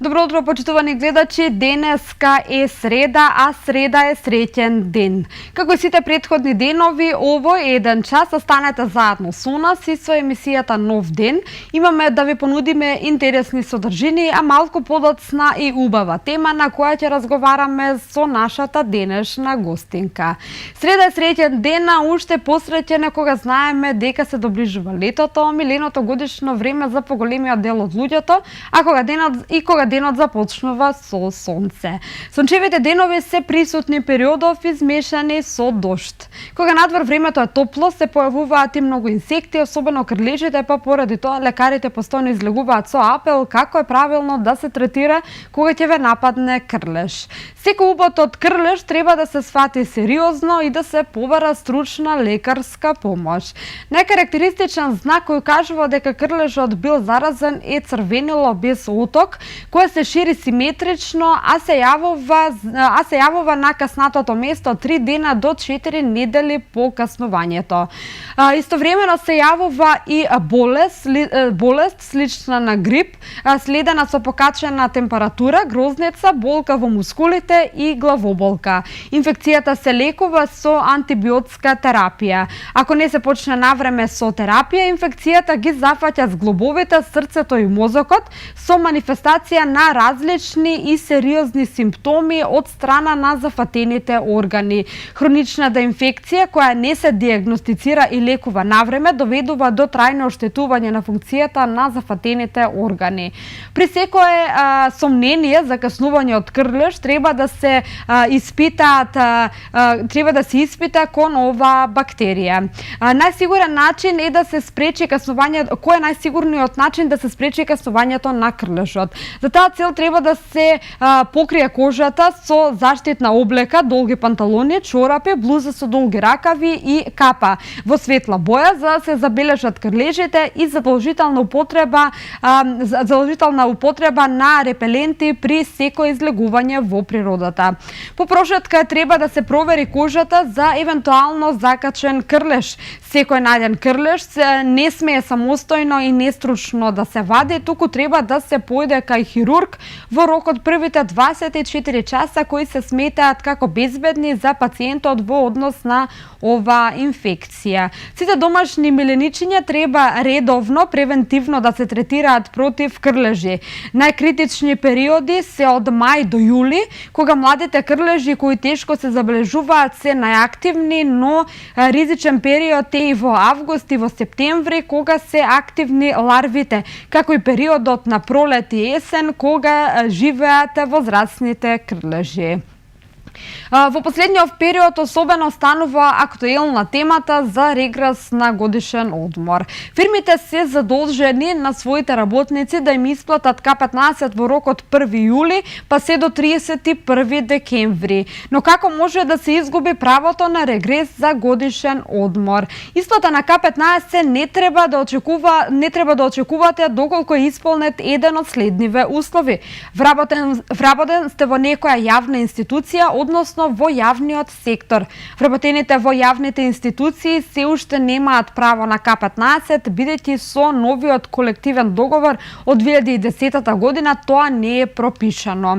Dobro jutro, почитувани гледачи. Денеска е среда, а среда е среќен ден. Како и сите претходни денови, овој еден час останете заедно со нас и со емисијата Нов ден. Имаме да ви понудиме интересни содржини, а малку подоцна и убава тема на која ќе разговараме со нашата денешна гостинка. Среда е среќен ден, а уште посреќен кога знаеме дека се доближува летото, миленото годишно време за поголемиот дел од луѓето, а кога денот започнува со сонце. Сончевите денови се присутни периодов измешани со дожд. Кога надвор времето е топло, се појавуваат и многу инсекти, особено крлежите, па поради тоа лекарите постојано излегуваат со апел како е правилно да се третира кога ќе ве нападне крлеж. Секој упат од крлеж треба да се свати сериозно и да се побара стручна лекарска помош. Најкарактеристичен знак кој кажува дека крлежот бил заразен е црвенило без оток, кое се шири симетрично, а се јавува на каснатото место 3 дена до 4 недели по каснувањето. Истовремено се јавува и болест слична на грип, следена со покачена температура, грозница, болка во мускулите и главоболка. Инфекцијата се лекува со антибиотска терапија. Ако не се почне навреме со терапија, инфекцијата ги зафаќа зглобовите, срцето и мозокот со манифестација на различни и сериозни симптоми од страна на зафатените органи. Хроничната инфекција која не се диагностицира и лекува навреме доведува до трајно оштетување на функцијата на зафатените органи. При секое сомнение за каснување од крлеж треба да се испита кон ова бактерија. Најсигурен начин е да се спречи каснувањето. Кој е најсигурниот начин да се спречи каснувањето на крлежот? За таа цел треба да се покрие кожата со заштитна облека, долги панталони, чорапи, блуза со долги ракави и капа во светла боја за да се забележат крлежите и задолжителна употреба на репеленти при секој излегување во природата. По прошетка треба да се провери кожата за евентуално закачен крлеж. Секој најден крлеж не смее самостојно и нестручно да се вади, туку треба да се појде кај хирург во рок од првите 24 часа кои се сметаат како безбедни за пациентот во однос на ова инфекција. Сите домашни миленичиња треба редовно, превентивно да се третираат против крлежи. Најкритични периоди се од мај до јули, кога младите крлежи кои тешко се забележуваат се најактивни, но ризичен период е и во август и во септември, кога се активни ларвите, како и периодот на пролет и есен, кога живеат возрастните крлежи. Во последниот период особено станува актуелна темата за регрес на годишен одмор. Фирмите се задолжени на своите работници да им исплатат К15 во рок од 1 јули па се до 31 декември. Но како може да се изгуби правото на регрес за годишен одмор? Исплата на К15 не треба да очекувате доколку е исполнет еден од следниве услови. Вработен сте во некоја јавна институција, односно во јавниот сектор. Вработените во јавните институции се уште немаат право на К15, бидејќи со новиот колективен договор од 2010 година тоа не е пропишано.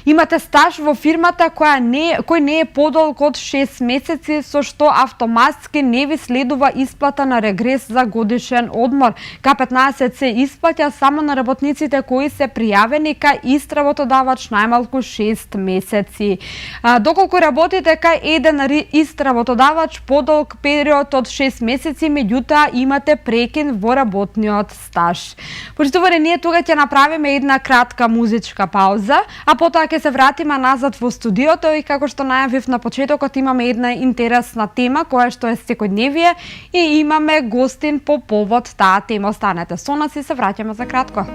Имате стаж во фирмата кој не е подолг од 6 месеци, со што автоматски не ви следува исплата на регрес за годишен одмор. К15 се исплаќа само на работниците кои се пријавени кај ист работодавач најмалку 6 месеци. Доколку работите кај еден ист работодавач подолг период од 6 месеци, меѓутоа имате прекин во работниот стаж. Почитувани, ние тука ќе направиме една кратка музичка пауза, а потоа ќе се вратиме назад во студиото и како што најавив на почетокот имаме една интересна тема која што е секојдневие и имаме гостин по повод таа тема. Останете со нас и се враќаме за кратко.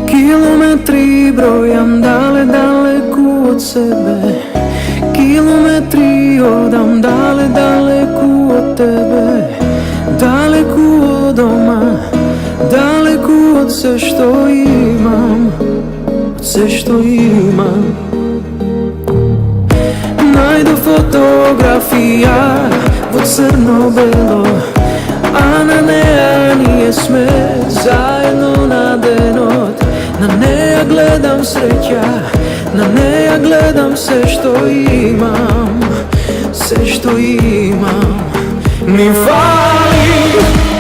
Kilometri brojam daleku od sebe, kilometri odam daleku od tebe, daleku od doma, daleku od sve što imam, od sve što imam. Najdu fotografija vo crno-belo, a na neja nije sme zajedno na denot. Na neja gledam sreća, na neja gledam sve što imam, sve što imam. Mi fali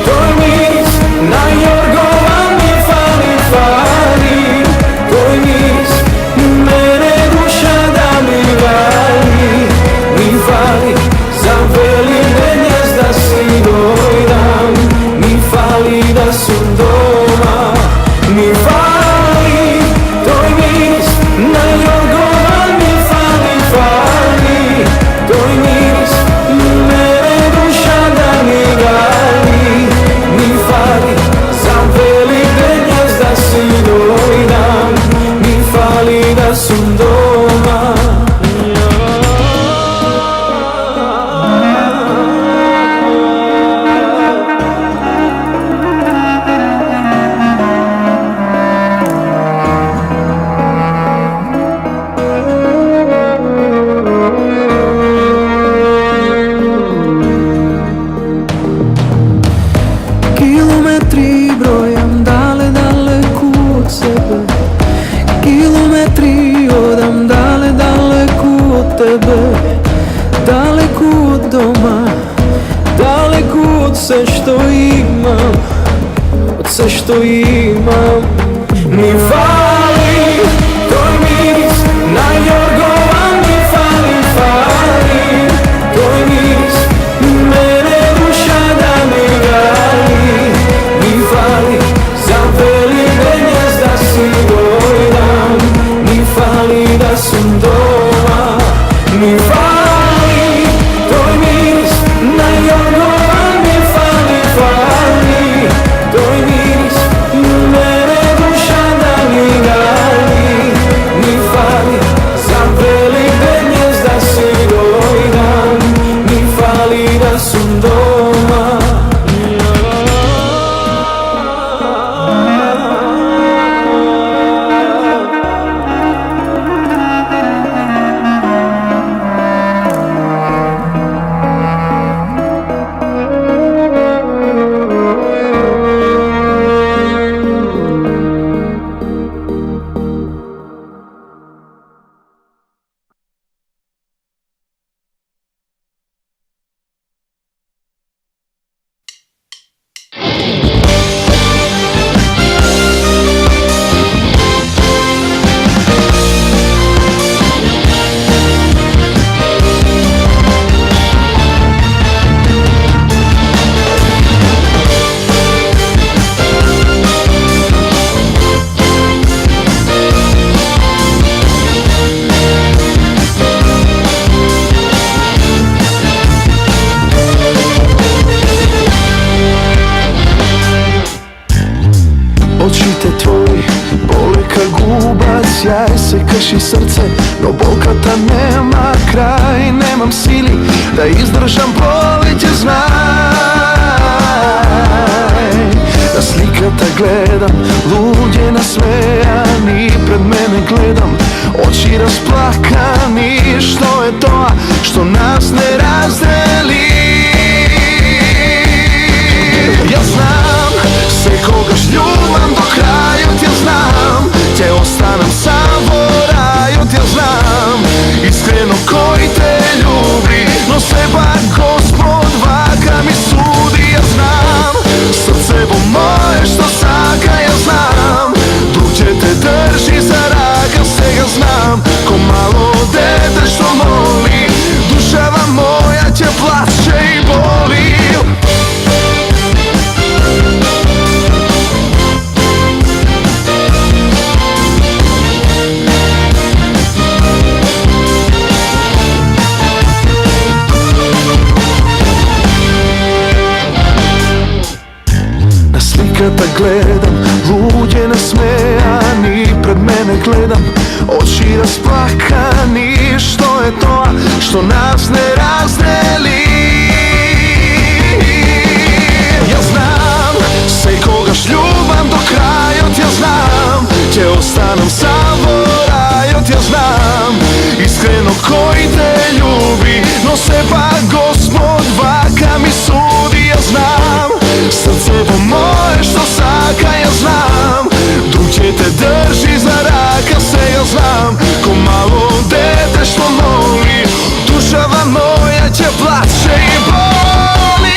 tvoj mis, na Jorgova mi fali tvoj mis, mene duša da mi vali. Mi fali za veline gnjezda si dojdam, mi fali da su doma. Mi fali tvoj mis, na Jorgova mi fali tvoj mis, mene duša da mi gali. Mi fali za velike gnjezda si dojdam, mi fali da su doma. Kilometri brojam daleku od sebe, kilometri odam daleku od tebe, daleku od doma, daleku od sve što imam, od sve što imam. Mi fali tvoj mis, na Jorgova mi fali tvoj mis, mene duša da mi gali. Mi fali za velike gnjezda si dojdam, mi fali da sam doma. Mi fali tvoj mis, na Jorgova mi fali tvoj mis, mene duša da mi gali. Mi fali za velike gnjezda si dojdam, mi fali da sam doma. Sjaj se krši srce, no bolkata nema kraj. Nemam sili da izdržam proljeće, znaj. Na slikata gledam, lud je nasmejani, pred mene gledam, oči rasplakani. Što je to, što nas ne razdeli? Ja znam, sve koga šljuvam do kraja, ja znam te gledam, luđe nasmejani, pred mene gledam, oči rasplakani. Što je to, što nas ne razdeli? Ja znam, se kogaš ljubam do krajot, ja znam, će ostanem savorajot, ja znam, iskreno koji te ljubi, no se pa Gospod vaka mi sudi. Ja znam, srce po moje što saka, ja znam, drug će te drži za raka se, ja znam, ko malo dete što moli, dušava moja će plače i boli.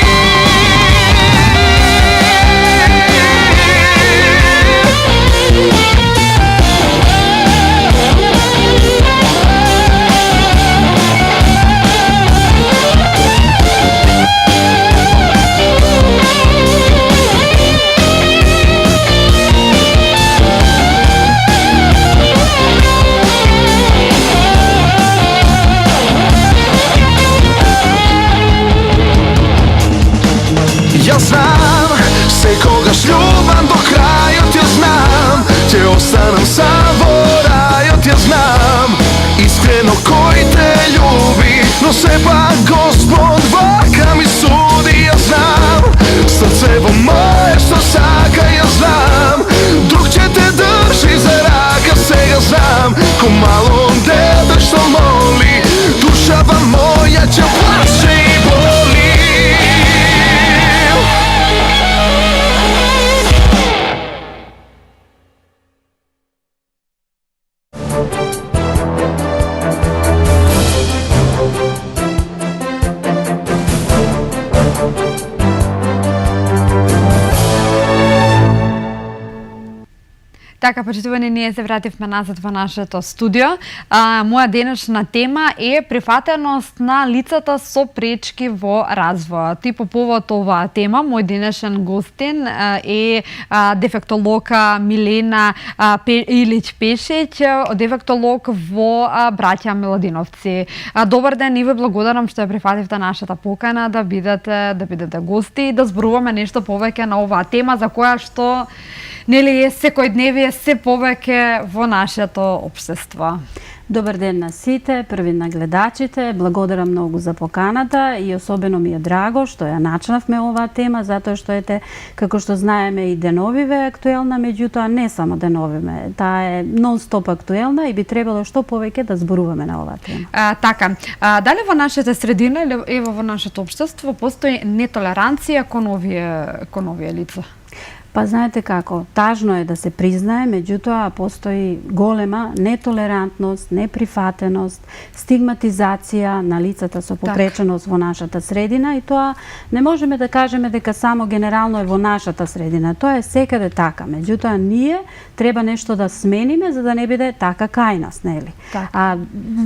Ja znam, se kogaš ljubam do krajot, ja znam, će ostanem savorajot, ja znam, iskreno koji te ljubi, no se pa Gospod vaka mi sudi. Ja znam, srce po moje što saka, ja znam, drug će te drži za raka se, ja znam, ko malo dete što moli, dušava moja će plače i boli. Така, почитувани, ние се вративме назад во нашето студио. Моја денешна тема е прифатеност на лицата со пречки во развојот. И по повод оваа тема, мој денешен гостин е дефектолог Милена Илич-Пешич, дефектолог во Браќа Миладиновци. Добар ден и ви благодарам што ја прифативте нашата покана да бидете гости и да зборуваме нешто повеќе на оваа тема за која што нели е секојдневие се повеќе во нашето општество. Добар ден на сите, први на гледачите. Благодарам многу за поканата и особено ми е драго што ја начнавме оваа тема, затоа што ете, како што знаеме, и деновиве е актуелна, меѓутоа не само деновиве. Таа е нон-стоп актуелна и би требало што повеќе да зборуваме на оваа тема. Така, дали во нашата средина или ево во нашето општество постои нетолеранција кон овие лица? Па знаете како, тажно е да се признае, меѓутоа постои голема нетолерантност, неприфатеност, стигматизација на лицата со попреченост во нашата средина и тоа не можеме да кажеме дека само генерално е во нашата средина. Тоа е секаде така, меѓутоа ние треба нешто да смениме за да не биде така кај нас, нели?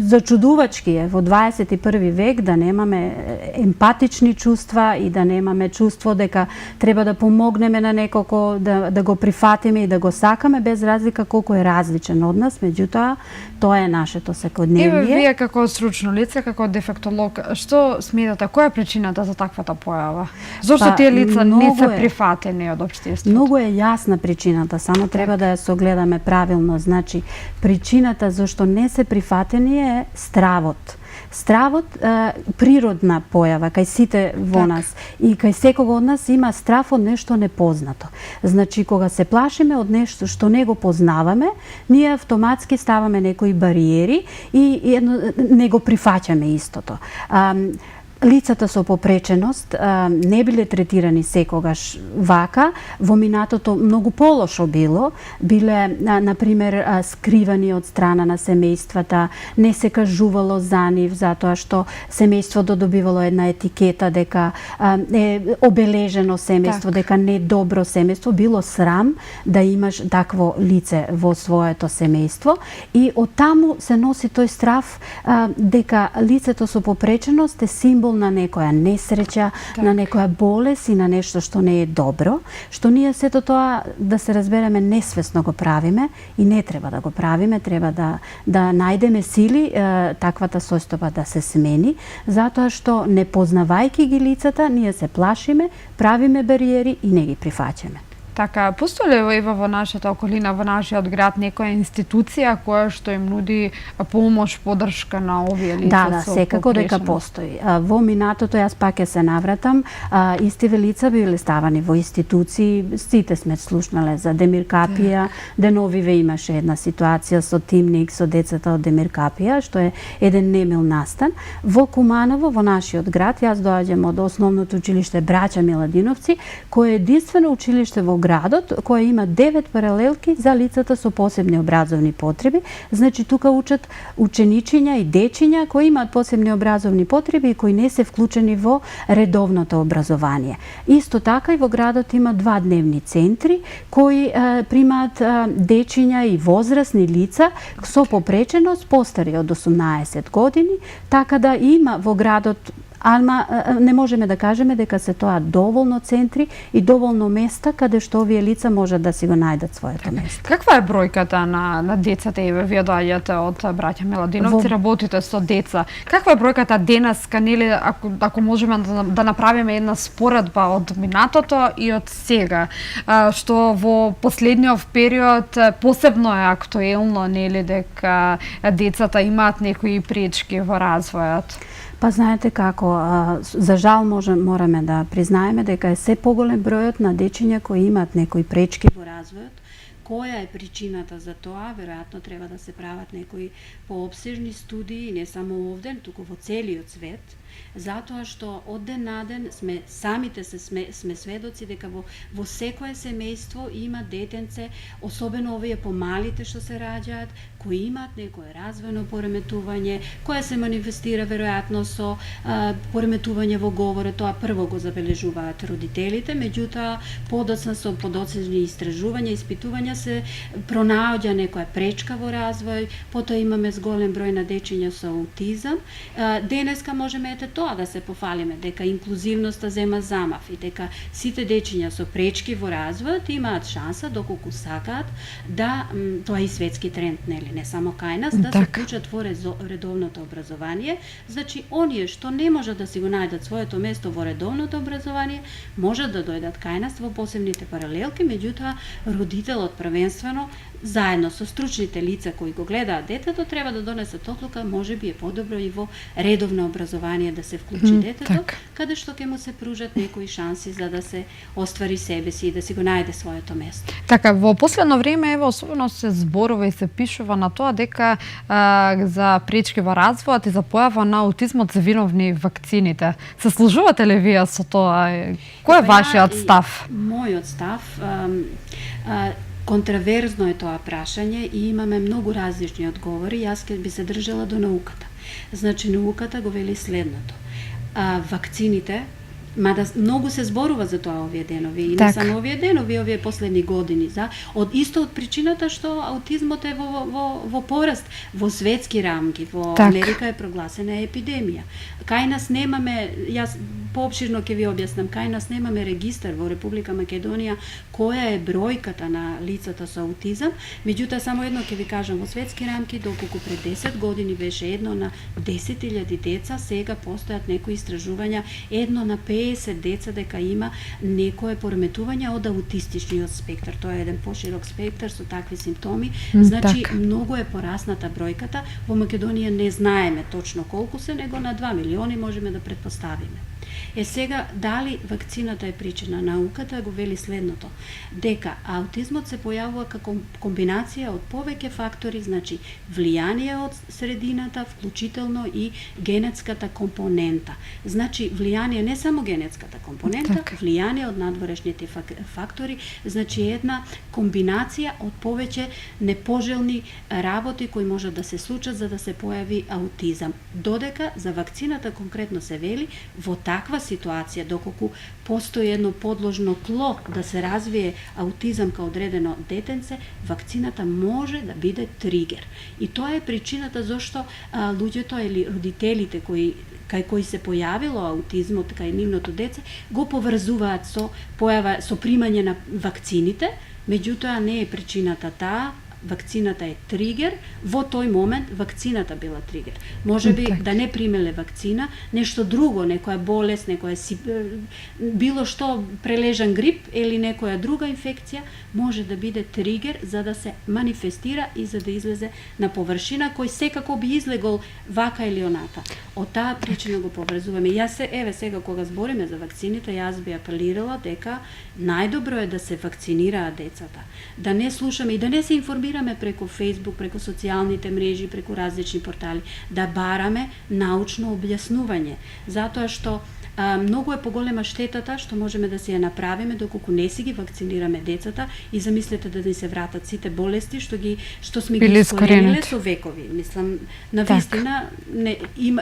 Зачудувачки е во 21 век да немаме емпатични чувства и да немаме чувство дека треба да помогнеме на неколку, да го прифатиме и да го сакаме без разлика колку е различен од нас, меѓутоа тоа е нашето секојдневие. Вие како стручно лице, како дефектолог, што сметате, која е причината за таквата појава? Зошто тие лица не се прифатени од општеството? Многу е јасна причината, само треба да ја согледаме правилно. Значи, причината зашто не се прифатени е стравот. Стравот природна појава кај сите во нас и кај секого од нас има страв од нешто непознато. Значи, кога се плашиме од нешто што не го познаваме, ние автоматски ставаме некои бариери и не го прифаќаме истото. Лицата со попреченост не биле третирани секогаш вака, во минатото многу полошо биле, например, скривани од страна на семејствата, не се кажувало за нив, затоа што семејството добивало една етикета дека е обележено семејство, дека не е добро семејство, било срам да имаш такво лице во своето семејство и од таму се носи тој страв дека лицето со попреченост е символ на некоја несреќа, на некоја болест и на нешто што не е добро, што ние сето тоа, да се разбереме, несвесно го правиме и не треба да го правиме, треба да најдеме сили таквата состојба да се смени, затоа што не познавајќи ги лицата, ние се плашиме, правиме бариери и не ги прифаќаме. Така, постои ли ева во нашата околина, во нашиот град, некоја институција која што им нуди помош, подршка на овие лица? Да, со секако дека погрешност? постои. Во минатото, јас пак ќе се навратам, истиве лица биле ставани во институции, сите сме слушнале за Демир Капија, деновиве имаше една ситуација со Тимник, со децата од Демир Капија, што е еден немил настан. Во Куманово, во нашиот град, јас доаѓам од основното училиште Браќа Миладиновци, кое е единствено училиште во градот, кое има 9 паралелки за лицата со посебни образовни потреби. Значи, тука учат ученичиња и дечиња кои имаат посебни образовни потреби и кои не се вклучени во редовното образование. Исто така и во градот има 2 дневни центри кои примаат дечиња и возрастни лица со попреченост постари од 18 години, така да има во градот, ама не можеме да кажеме дека се тоа доволно центри и доволно места каде што овие лица можат да си го најдат своето место. Каква е бројката на децата? Еве, вие доаѓате од Браќа Миладиновци, работите со деца. Каква е бројката денеска, нели, ако можеме да направиме една споредба од минатото и од сега, што во последниот период посебно е актуелно, нели, дека децата имаат некои пречки во развојот? Па знаете како, за жал мораме да признаеме дека е се поголем бројот на дечиња кои имаат некои пречки во развојот. Која е причината за тоа? Веројатно треба да се прават некои поопсежни студии, не само овде, туку во целиот свет, затоа што од ден на ден самите сме сведоци дека во секое семејство има детенце, особено овие помалите што се раѓаат, кои имаат некое развојно пореметување, кое се манифестира веројатно со пореметување во говорот. Тоа прво го забележуваат родителите, меѓутоа подоцна со подоцнежни истражувања, испитувања се пронаоѓа некоја пречка во развој, потоа имаме зголем број на дечиња со аутизам. Денеска можеме тоа да се пофалиме, дека инклузивноста зема замав и дека сите дечиња со пречки во развојот имаат шанса, доколку сакаат, да, тоа е и светски тренд, нели, не само кај нас, да се вклучат во редовното образование. Значи, оние што не можат да си го најдат своето место во редовното образование, можат да дојдат кај нас во посебните паралелки, меѓутоа родителот првенствено заедно со стручните лица кои го гледаат детето треба да донесат одлука, можеби е подобро и во редовно образование да се вклучи детето, каде што ќе му се пружат некои шанси за да се оствари себе си и да си го најде своето место. Така, во последно време, ево, особено се зборува и се пишува на тоа дека за пречки во развојот и за појава на аутизмот се виновни вакцините. Се служувате ли вие со тоа? Кој е вашиот став? Мојот став, контраверзно е тоа прашање и имаме многу различни одговори. Јас ќе би се држала до науката. Значи, науката го вели следното. Вакцините, мада многу се зборува за тоа овие денови и не само овие денови, овие последни години, од причината што аутизмот е во пораст во светски рамки, во Америка е прогласена епидемија. Кај нас немаме, јас поопширно ќе ви објаснам, кај нас немаме регистар во Република Македонија која е бројката на лицата со аутизам, меѓутоа само едно ќе ви кажам, во светски рамки, доколку пред 10 години беше 1 на 10.000 деца, сега постојат некои истражувања 1 на 50 деца дека има некое пореметување од аутистичниот спектар. Тоа е еден поширок спектар со такви симптоми. Значи, многу е порасната бројката. Во Македонија не знаеме точно колку се, него на 2 милиони можеме да претпоставиме. Сега, дали вакцината е причина? Науката го вели следното, дека аутизмот се појавува како комбинација од повеќе фактори, значи влијание од средината, вклучително и генетската компонента. Значи, влијание не само генетската компонента, влијание од надворешните фактори, значи една комбинација од повеќе непожелни работи кои можат да се случат за да се појави аутизам. Додека за вакцината конкретно се вели во таква ситуација, доколку постои едно подложно тло да се развие аутизам као одредено детенце, вакцината може да биде тригер. И тоа е причината зашто луѓето или родителите кај кои се појавило аутизмот кај нивното деце, го поврзуваат со примање на вакцините, меѓутоа не е причината таа, вакцината е тригер, во тој момент вакцината била тригер. Може би да не примеле вакцина, нешто друго, некоја болест, било што, прележан грип или некоја друга инфекција може да биде тригер за да се манифестира и за да излезе на површина кој секако би излегол вака или онака. Од таа причина го поврзуваме. Еве сега кога збориме за вакцините, јас би апелирала дека најдобро е да се вакцинираат децата. Да не слушаме и да не се информираме преку Facebook, преку социјалните мрежи, преку различни портали, да бараме научно објаснување. Затоа што многу е поголема штетата што можеме да си ја направиме доколку не си ги вакцинираме децата и замислете да ни се вратат сите болести што сме ги искорениле со векови. Мислам, навистина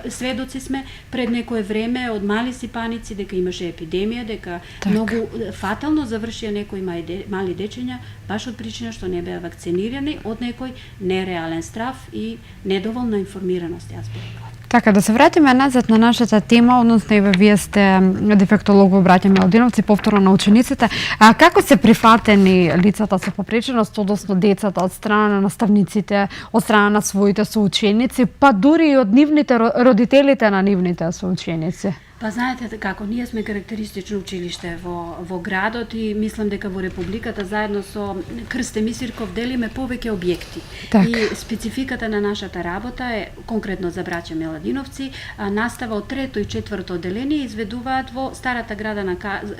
сведоци сме пред некое време од мали сипаници дека имаше епидемија, дека многу фатално завршија некои мали дечиња баш од причина што не беа вакцинирани од некој нереален страв и недоволна информираност, јас би рекла. Така, да се вратиме назад на нашата тема, односно и вие сте дефектолог во браќа Миладиновци, повторно на учениците. Како се прифатени лицата со попреченост, односно децата од страна на наставниците, од страна на своите соученици, па дури и од нивните родителите на нивните соученици? Па знаете како, ние сме карактеристично училиште во градот и мислам дека во Републиката заедно со Крсте Мисирков делиме повеќе објекти. И спецификата на нашата работа е конкретно за браќа Миладиновци, настава од 3-то и 4-то одделение изведуваат во старата града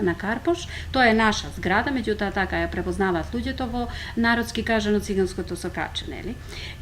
на Карпош. Тоа е наша зграда, меѓутоа така ја препознаваат луѓето во народски кажано циганското сокаче, нели?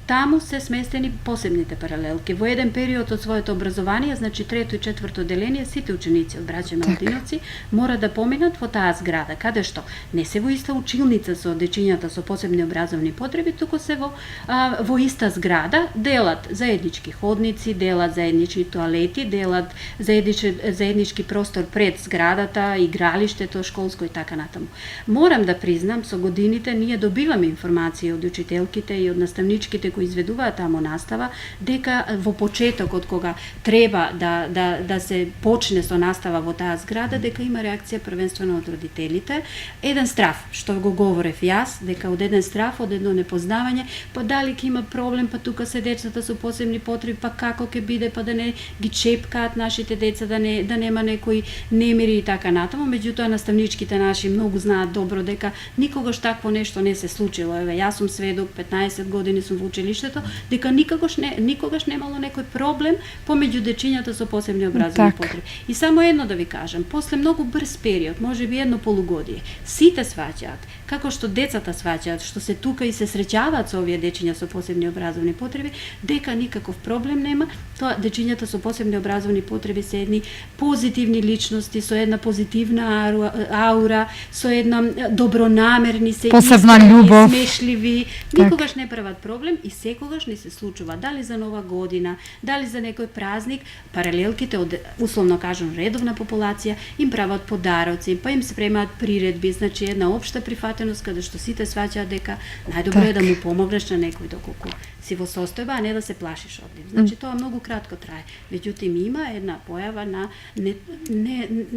Таму се сместени посебните паралелки. Во еден период од своето образование, значи 3-то и 4-то одделение, сите ученици од браќа Миладиновци мора да поминат во таа зграда, каде што не се во иста училница со дечињата со посебни образовни потреби, туку се во иста зграда, делат заеднички ходници, делат заеднички тоалети, делат заеднички простор пред зградата, игралиштето школско и така натаму. Морам да признам, со годините ние добиваме информации од учителките и од наставничките кои изведуваат таму настава, дека во почетокот кога треба да се почне со настава во таа зграда, дека има реакција првенствено од родителите. Еден страв, што го говорев јас, дека од еден страв, од едно непознавање, па дали ќе има проблем, па тука се децата со посебни потреби, па како ќе биде, па да не ги чепкаат нашите деца, да нема некои немири и така натаму. Меѓутоа наставничките наши многу знаат добро дека никогаш такво нешто не се случило. Еве, јас сум сведок, 15 години сум во училиштето, дека никогаш немало некој проблем помеѓу дечињата со посебни образовни потреби. И само едно да ви кажам, после многу брз период, можеби едно полугодие, сите сваќаат, како што децата сваќаат, што се тука и се среќаваат со овие дечиња со посебни образовни потреби, дека никаков проблем нема. Тоа дечињата со посебни образовни потреби се едни позитивни личности, со една позитивна аура, со една добронамерни, се посебна љубов, смешливи, никогаш не прават проблем и секогаш не се случува. Дали за Нова година, дали за некој празник, паралелките од, условно кажам, редовна популација, им прават подароци, па им спремаат приредби, значи една општа прифатеност каде што сите сваќаат дека најдобро е да му помогнеш на некој доколку си во состојба, а не да се плашиш од нив. Значи тоа многу кратко трае. Меѓутоа има една појава на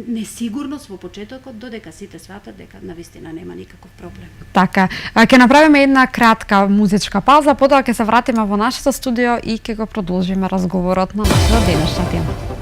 несигурност во почетокот, додека сите сватат дека навистина нема никаков проблем. Така, ќе направиме една кратка музичка пауза, потоа ќе се вратиме во нашето студио и ќе го продолжиме разговорот на нашата денешна тема.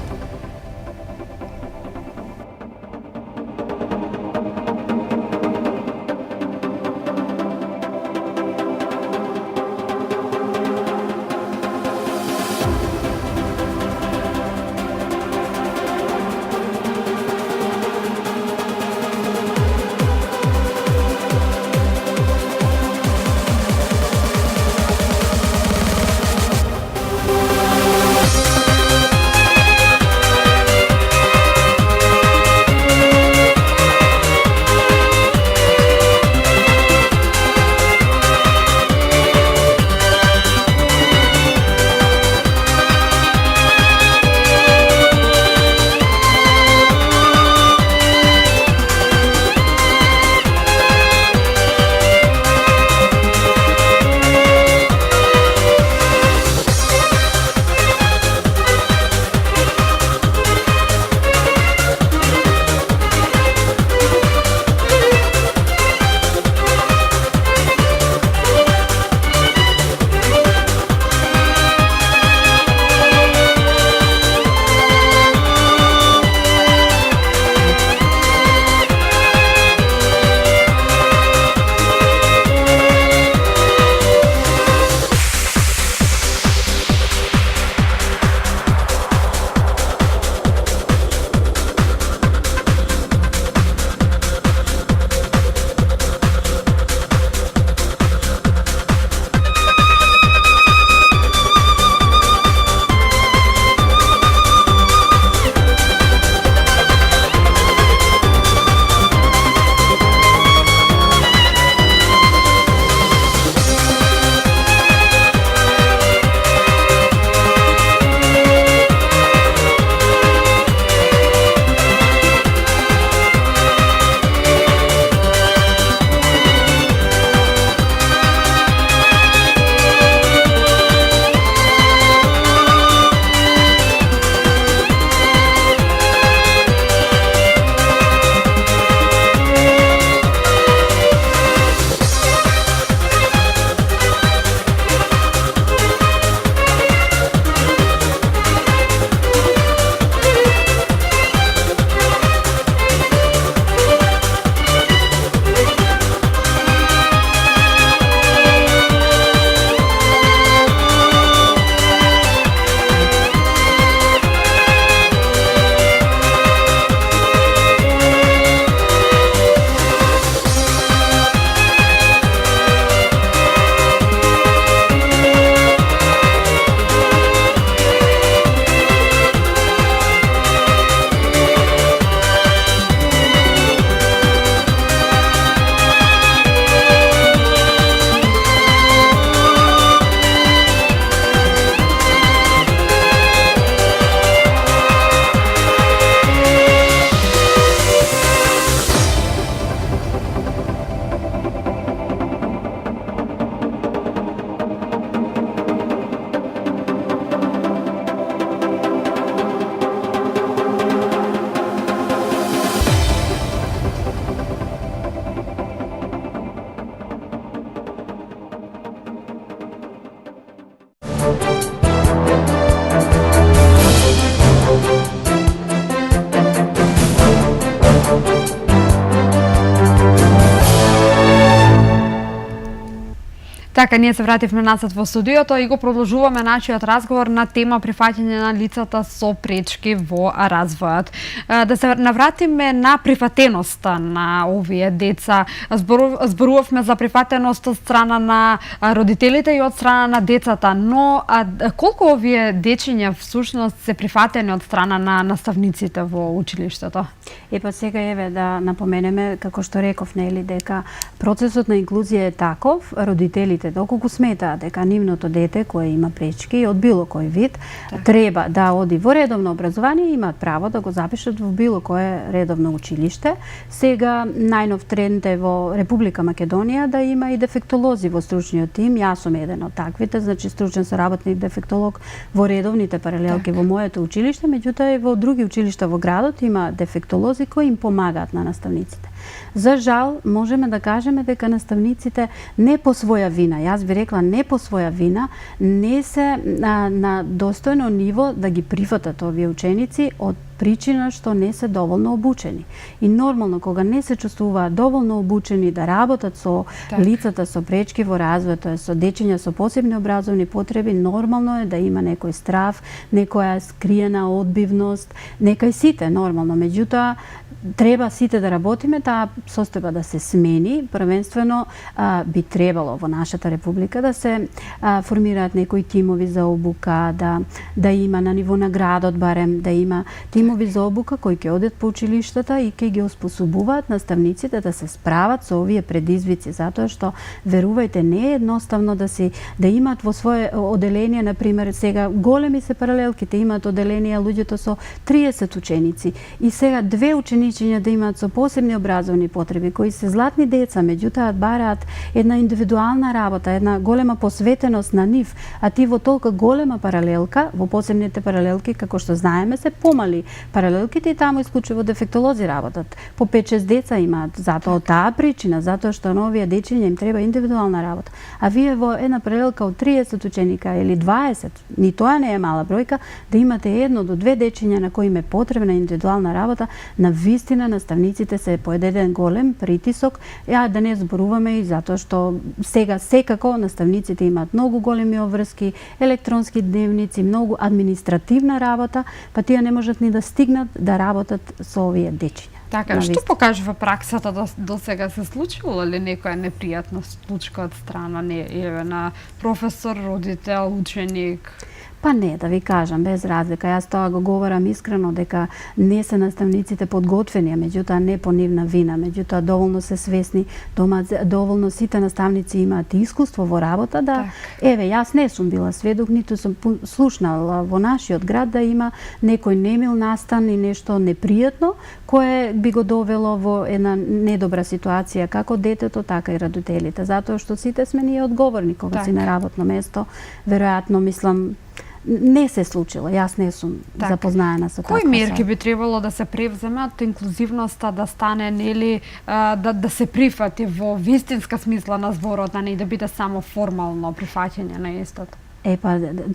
Така, ние се вративме назад во студиото и го продолжуваме нашиот разговор на тема прифаќање на лицата со пречки во развојот. Да се навратиме на прифатеноста на овие деца. Зборувавме за прифатеност од страна на родителите и од страна на децата, но колку овие дечиња всушност се прифатени од страна на наставниците во училиштето? Па сега да напоменеме, како што реков, нели, дека процесот на инклузија е таков, родителите доколку сметаат дека нивното дете кое има пречки од било кој вид треба да оди во редовно образование, имаат право да го запишат во било кое редовно училиште. Сега најнов тренд е во Република Македонија да има и дефектолози во стручниот тим. Јас сум еден од таквите, значи стручен соработник дефектолог во редовните паралелки во моето училиште, меѓутоа и во други училишта во градот има дефектолози кои им помагаат на наставниците. За жал, можеме да кажеме дека наставниците не по своја вина, јас би рекла не по своја вина, не се на достојно ниво да ги прифатат овие ученици од причина што не се доволно обучени. И нормално, кога не се чувствуваат доволно обучени да работат со лицата со пречки во развојот, со дечиња со посебни образовни потреби, нормално е да има некој страв, некоја скриена одбивност, некај сите нормално. Меѓутоа, треба сите да работиме, таа состојба да се смени. Првенствено би требало во нашата република да се формираат некои тимови за обука, да има на ниво на градот барем, да има тимови за обука кои ќе одат по училиштата и ќе ги оспособуваат наставниците да се справат со овие предизвици, затоа што верувајте не е едноставно да имаат во свое оделение, на пример, сега големи се паралелките, имаат оделенија луѓето со 30 ученици и сега 2 ученичиња да имаат со посебни образовни потреби, кои се златни деца, меѓутоа бараат една индивидуална работа, една голема посветеност на нив, а ти во толка голема паралелка, во посебните паралелки, како што знаеме, се помали паралелките и таму исклучиво дефектолози работат. По 5-6 деца имаат, затоа од таа причина, затоа што на овие дечиња им треба индивидуална работа. А вие во една паралелка од 30 ученика или 20, ни тоа не е мала бројка, да имате 1 до 2 дечиња на кои им е потребна индивидуална работа, на вистина наставниците се под еден голем притисок, да не зборуваме и затоа што сега секако наставниците имаат многу големи обврски, електронски дневници, многу административна работа, па тие не можат ни да стигнат да работат со овие дечиња. Така, што покажува праксата до сега, се случило ли некоја непријатна случка од страна на професор, родител, ученик? Па не, да ви кажам, без разлика. Јас тоа го говорам искрено дека не се наставниците подготвени, меѓутоа не по нивна вина, меѓутоа доволно се свесни, доволно сите наставници имаат искуство во работа да еве, јас не сум била сведок, ниту сум слушнала во нашиот град да има некој немил настан и нешто непријатно кое би го довело во една недобра ситуација како детето, така и родителите, затоа што сите сме ние одговорни кога си на работно место. Веројатно, мислам, не се случило, јас не сум запознаена со таква. Кои мерки би требало да се превземат инклузивноста да стане, нели, да се прифати во вистинска смисла на зборот, а не да биде само формално прифаќање на истото?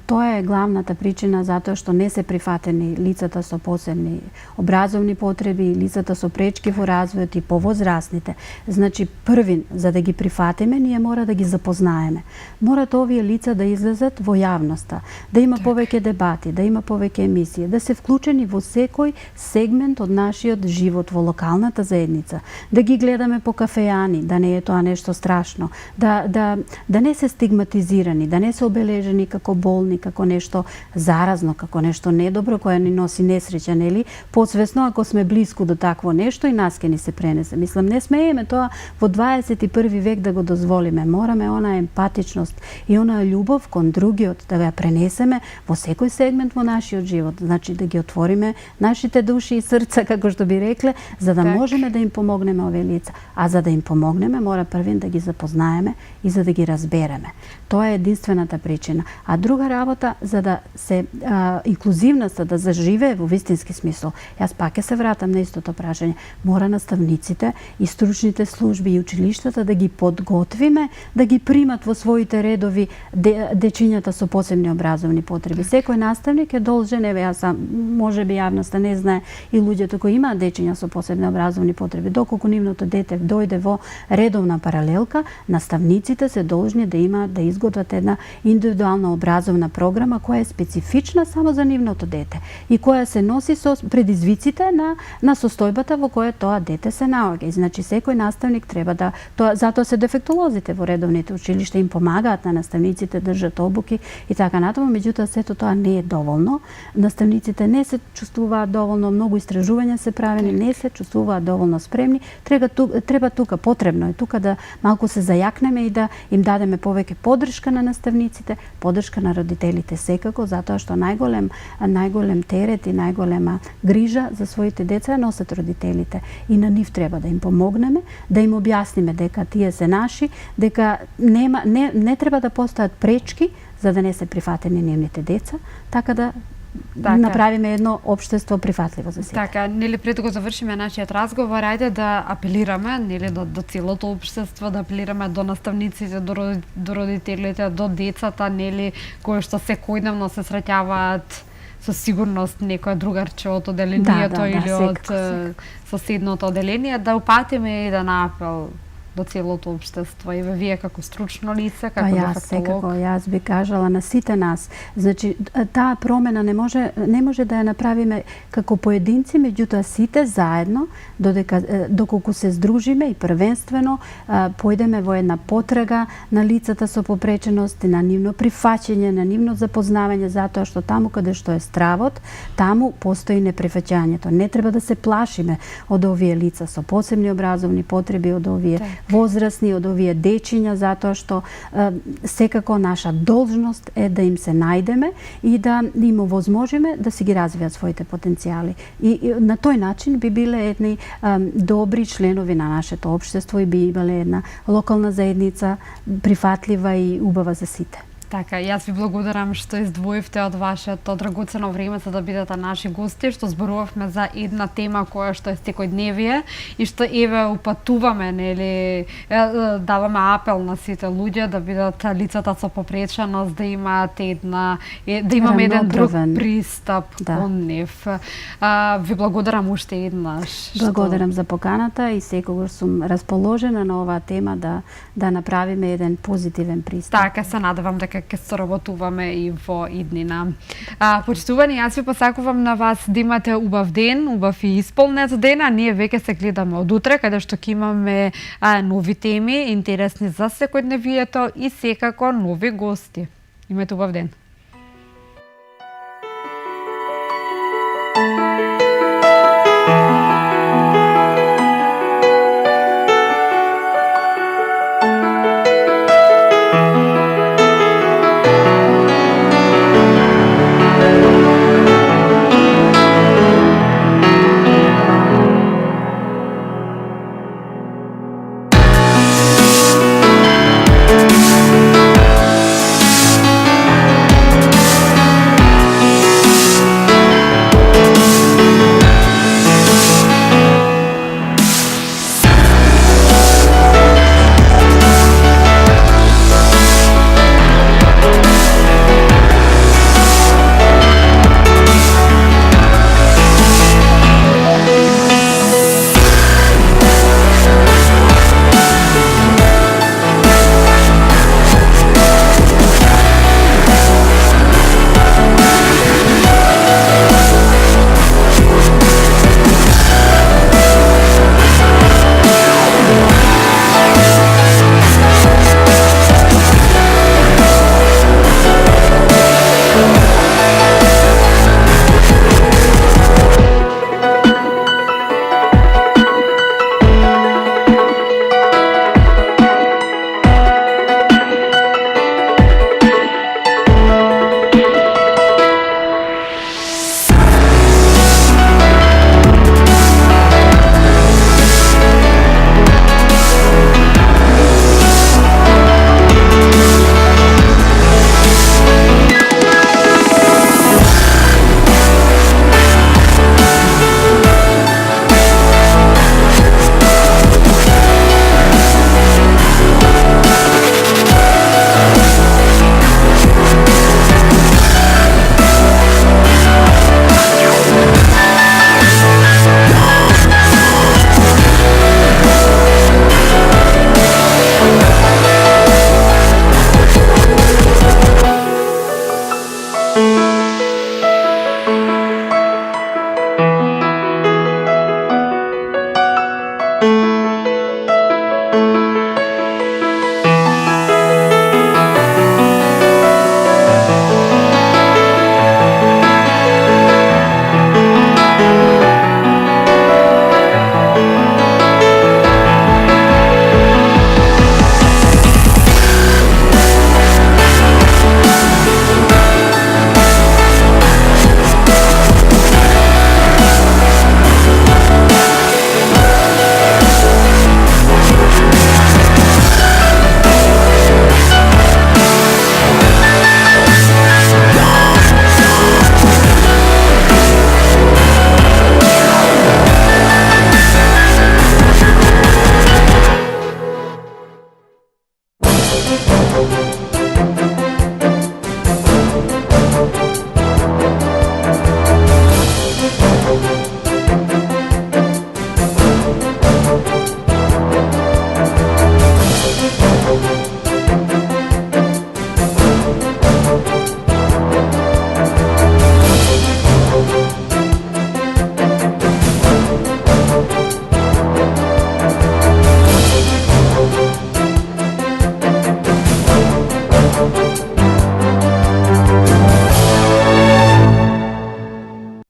Тоа е главната причина затоа што не се прифатени лицата со посебни образовни потреби, лицата со пречки во развојот и повозрастните. Значи, првин, за да ги прифатиме, ние мора да ги запознаеме. Морат овие лица да излезат во јавноста, да има повеќе дебати, да има повеќе емисии, да се вклучени во секој сегмент од нашиот живот во локалната заедница, да ги гледаме по кафејани, да не е тоа нешто страшно, да не се стигматизирани, да не се обележени како болни, како нешто заразно, како нешто недобро кое ни носи несреќа, нели? Посвесно ако сме блиску до такво нешто и нас ке ни се пренесе. Мислам, не смееме тоа во 21 век да го дозволиме. Мораме она емпатичност и она љубов кон другиот да ја пренесеме во секој сегмент во нашиот живот. Значи да ги отвориме нашите души и срца, како што би рекле, за да можеме да им помогнеме овие лица. А за да им помогнеме, мора првин да ги запознаеме и за да ги разбереме. Тоа е единствената причина. А друга работа, за да се инклузивноста да заживее во вистински смисол. Јас пак ќе се вратам на истото прашање. Мора наставниците и стручните служби и училиштата да ги подготвиме, да ги примат во своите редови дечињата со посебни образовни потреби. Секој наставник е должен, јас сам, можеби јавноста не знае, и луѓето кои имаат дечиња со посебни образовни потреби, доколку нивното дете дојде во редовна паралелка, наставниците се должни да имаат, да изготват една индивидуална образовна програма која е специфична само за нивното дете и која се носи со предизвиците на состојбата во која тоа дете се наоѓа. Значи секој наставник треба да затоа се дефектолозите во редовните училишта им помагаат на наставниците, држат обуки и така натаму, меѓутоа сето тоа не е доволно. Наставниците не се чувствуваат доволно, многу истражувања се правени, не се чувствуваат доволно спремни. Треба тука, потребно е тука да малку се зајакнеме и да им дадеме повеќе поддршка на наставниците, поддршка на родителите секако, затоа што најголем терет и најголема грижа за своите деца носат родителите и на нив треба да им помогнеме, да им објасниме дека тие се наши, дека не треба да постојат пречки за да не се прифатени нивните деца, така да направиме едно општество прифатливо за сите. Така, нели пред да го завршиме нашиот разговор, ајде да апелираме, нели до целото општество, да апелираме до наставниците, до родителите, до децата, нели кои што секојдневно се среќаваат со сигурност некој другарче од оделението или од соседното оделение, да упатиме и да на апел до целото општество и вие како стручно лице, како дефектолог? Секако, јас би кажала на сите нас. Значи, таа промена не може да ја направиме како поединци, меѓутоа сите заедно, доколку се здружиме и првенствено појдеме во една потрага на лицата со попреченост, на нивно прифаќање, на нивно запознавање, затоа што таму каде што е стравот, таму постои неприфаќањето. Не треба да се плашиме од овие лица со посебни образовни потреби, од овие возрастни, од овие дечиња, затоа што секако наша должност е да им се најдеме и да им овозможиме да си ги развијат своите потенцијали. И на тој начин би биле едни добри членови на нашето општество и би имале една локална заедница прифатлива и убава за сите. Така, јас ви благодарам што издвоивте од вашето драгоцено време за да бидете наши гости, што зборувавме за една тема која што е секојдневие и што еве упатуваме, нели, даваме апел на сите луѓе да бидат лицата со попреченост, да имаат да имаме еден друг пристап кон нив. Ви благодарам уште еднаш. Благодарам за поканата и секогаш сум расположена на оваа тема да направиме еден позитивен пристап. Така, се надевам дека ќе соработуваме и во иднина. Почитувани, јас ви посакувам на вас да имате убав ден, убав и исполнет ден, а ние веќе се гледаме од утре, каде што ќе имаме нови теми, интересни за секојдневието и секако нови гости. Имате убав ден.